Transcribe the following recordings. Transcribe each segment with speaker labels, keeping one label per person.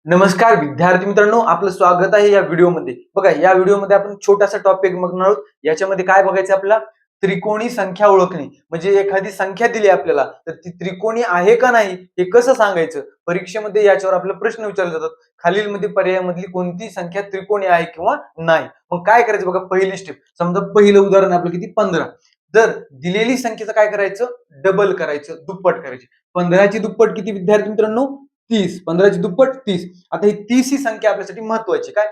Speaker 1: नमस्कार विद्यार्थी मित्रांनो, आपलं स्वागत आहे या व्हिडिओमध्ये. बघा, या व्हिडिओमध्ये आपण छोटासा टॉपिक बघणार आहोत. याच्यामध्ये काय बघायचं आपल्याला? त्रिकोणी संख्या ओळखणे. म्हणजे एखादी संख्या दिली आपल्याला, तर ती त्रिकोणी आहे का नाही हे कसं सांगायचं? परीक्षेमध्ये याच्यावर आपल्याला प्रश्न विचारले जातात. खालीलमध्ये पर्यायामधली कोणती संख्या त्रिकोणी आहे किंवा नाही? मग काय करायचं बघा, पहिली स्टेप. समजा पहिलं उदाहरण आपलं किती? 15. जर दिलेली संख्येचं काय करायचं? डबल करायचं, दुप्पट करायची. 15 ची दुप्पट किती विद्यार्थी मित्रांनो? 30. 15 ची दुप्पट 30. आता ही 30 ही संख्या आपल्यासाठी महत्वाची. काय?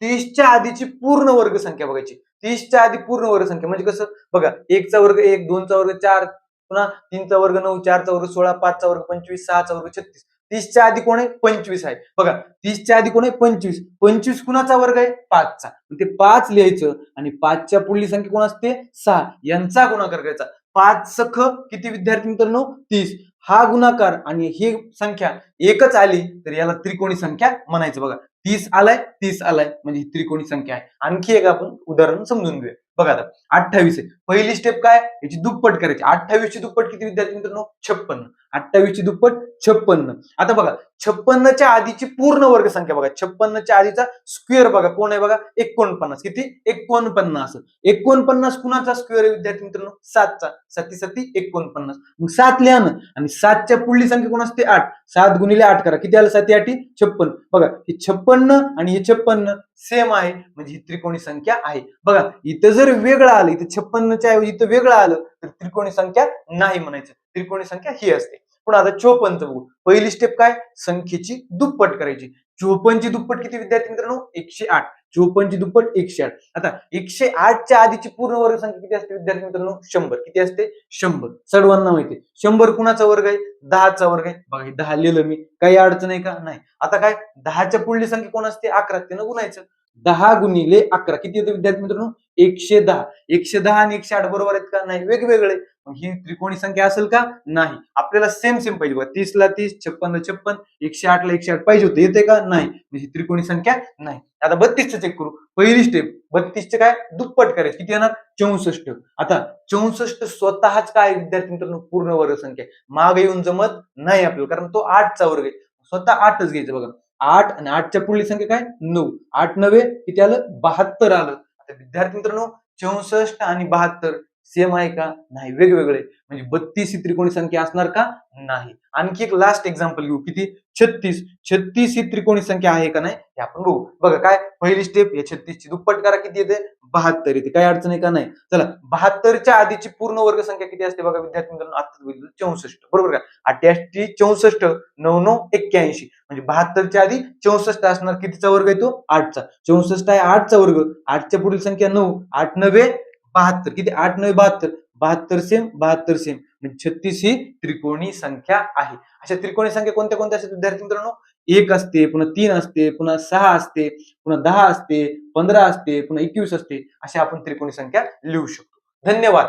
Speaker 1: 30च्या आधीची पूर्ण वर्ग संख्या बघायची. 30च्या आधी पूर्ण वर्ग संख्या म्हणजे कसं? बघा, 1 चा वर्ग 1, 2 चा वर्ग 4, पुन्हा 3 चा वर्ग 9, 4 चा वर्ग 16, 5 चा वर्ग 25, 6 चा वर्ग 36. 30च्या आधी कोण आहे? 25 आहे. बघा, 30च्या आधी कोण आहे? 25. 25 कुणाचा वर्ग आहे? 5 चा. ते 5 लिहायचं आणि 5च्या पुढली संख्या कोण असते? 6. यांचा गुणाकार करायचा. 5 सख किती विद्यार्थी मित्रांनो? 30. हा गुणाकार आणि ही संख्या एकच आली तर याला त्रिकोणी संख्या म्हणायचं. बघा, 30 आलाय, 30 आलाय म्हणजे ही त्रिकोणी संख्या आहे. आणखी एक आपण उदाहरण समजून घेऊया. बघा, आता 28 आहे. पहिली स्टेप काय? याची दुप्पट करायची. 28 ची दुप्पट किती विद्यार्थी मित्रांनो? 56. 28 ची दुप्पट 56. आता बघा, 56च्या आधीची पूर्ण वर्ग संख्या बघा. 56च्या आधीचा स्क्वेअर बघा, कोण आहे बघा? 49. किती? 49. 49 कुणाचा स्क्वेअर आहे विद्यार्थी मित्रांनो? 7चा. 7 7 49. मग 7 लिहा ना. आणि 7च्या पुढली संख्या कोण असते? 8. 7 गुणिले 8 करा. किती आलं? 7 8 56. बघा, हे 56 आणि हे 56 सेम आहे म्हणजे ही त्रिकोणी संख्या आहे. बघा, इथं जर वेगळं आलं, इथं 56च्या ऐवजी इथं वेगळं आलं तर त्रिकोणी संख्या नाही म्हणायचं. त्रिकोणी संख्या ही असते. पुन्हा आता 54 बघू. पहिली स्टेप काय? संख्येची दुप्पट करायची. 54 ची दुप्पट किती विद्यार्थी मित्रांनो? 108. 54 ची दुप्पट 108. आता 108च्या आधीची पूर्ण वर्ग संख्या किती असते विद्यार्थी मित्रांनो? 100. किती असते? 100. सर्वांना माहिती. 100 कुणाचा वर्ग आहे? 10चा वर्ग आहे. बघा, हे 10 लिहिलं मी. काही अडचण आहे का? नाही. आता काय? 10च्या पुढली संख्या कोण असते? 11. त्यानं गुणायचं. 10 गुणिले 11 किती येतं विद्यार्थी मित्रांनो? 110. 110 आणि 108 बरोबर आहेत का? नाही, वेगवेगळे. मग ही त्रिकोणी संख्या असेल का? नाही. आपल्याला सेम सेम पाहिजे बघा. 30 ला 30, 56 ला 56, 108 ला 108 पाहिजे होते. येते का? नाही. म्हणजे त्रिकोणी संख्या नाही. आता 32 चेक करू. पहिली स्टेप 32 चे काय? दुप्पट करायचं. किती येणार? 64. आता 64 स्वतःच काय विद्यार्थी मित्रांनो? पूर्ण वर्ग संख्या. मागे येऊन जमत नाही आपल्याला, कारण तो 8चा वर्ग आहे. स्वतः 8च घ्यायचं बघा. 8 आणि 8च्या पुढली संख्या काय? 9. 8 9 किती आलं? 72 आलं. आता विद्यार्थी मित्रांनो, 64 आणि 72 सेम आहे का? नाही, वेगवेगळे. म्हणजे 32 ही त्रिकोणी संख्या असणार का? नाही. आणखी एक लास्ट एक्झाम्पल घेऊ. किती? 36. 36 ही त्रिकोणी संख्या आहे का नाही हे आपण बघू. बघा, काय? पहिली स्टेप, या 36 ची दुप्पट करा. किती येते? 72 येते. काही अडचण आहे का? नाही. चला, 72च्या आधीची पूर्ण वर्ग संख्या किती असते बघा विद्यार्थी मित्रांनो? आताच बघितलं, 64. बरोबर का? 88 64 99 81. म्हणजे 72च्या आधी 64 असणार. कितीचा वर्ग आहे तो? 8चा. 64 आहे 8चा वर्ग. 8च्या पुढील संख्या 9. 8 9 72. किती? 8 9 72. 72 सेम, 72 सेम. म्हणजे 36 ही त्रिकोणी संख्या आहे. अशा त्रिकोणी संख्या कोणत्या कोणत्या असतात विद्यार्थी मित्रांनो? 1 असते, पुन्हा 3 असते, पुन्हा 6 असते, पुन्हा 10 असते, 15 असते, पुन्हा 21 असते. अशा आपण त्रिकोणी संख्या लिहू शकतो. धन्यवाद.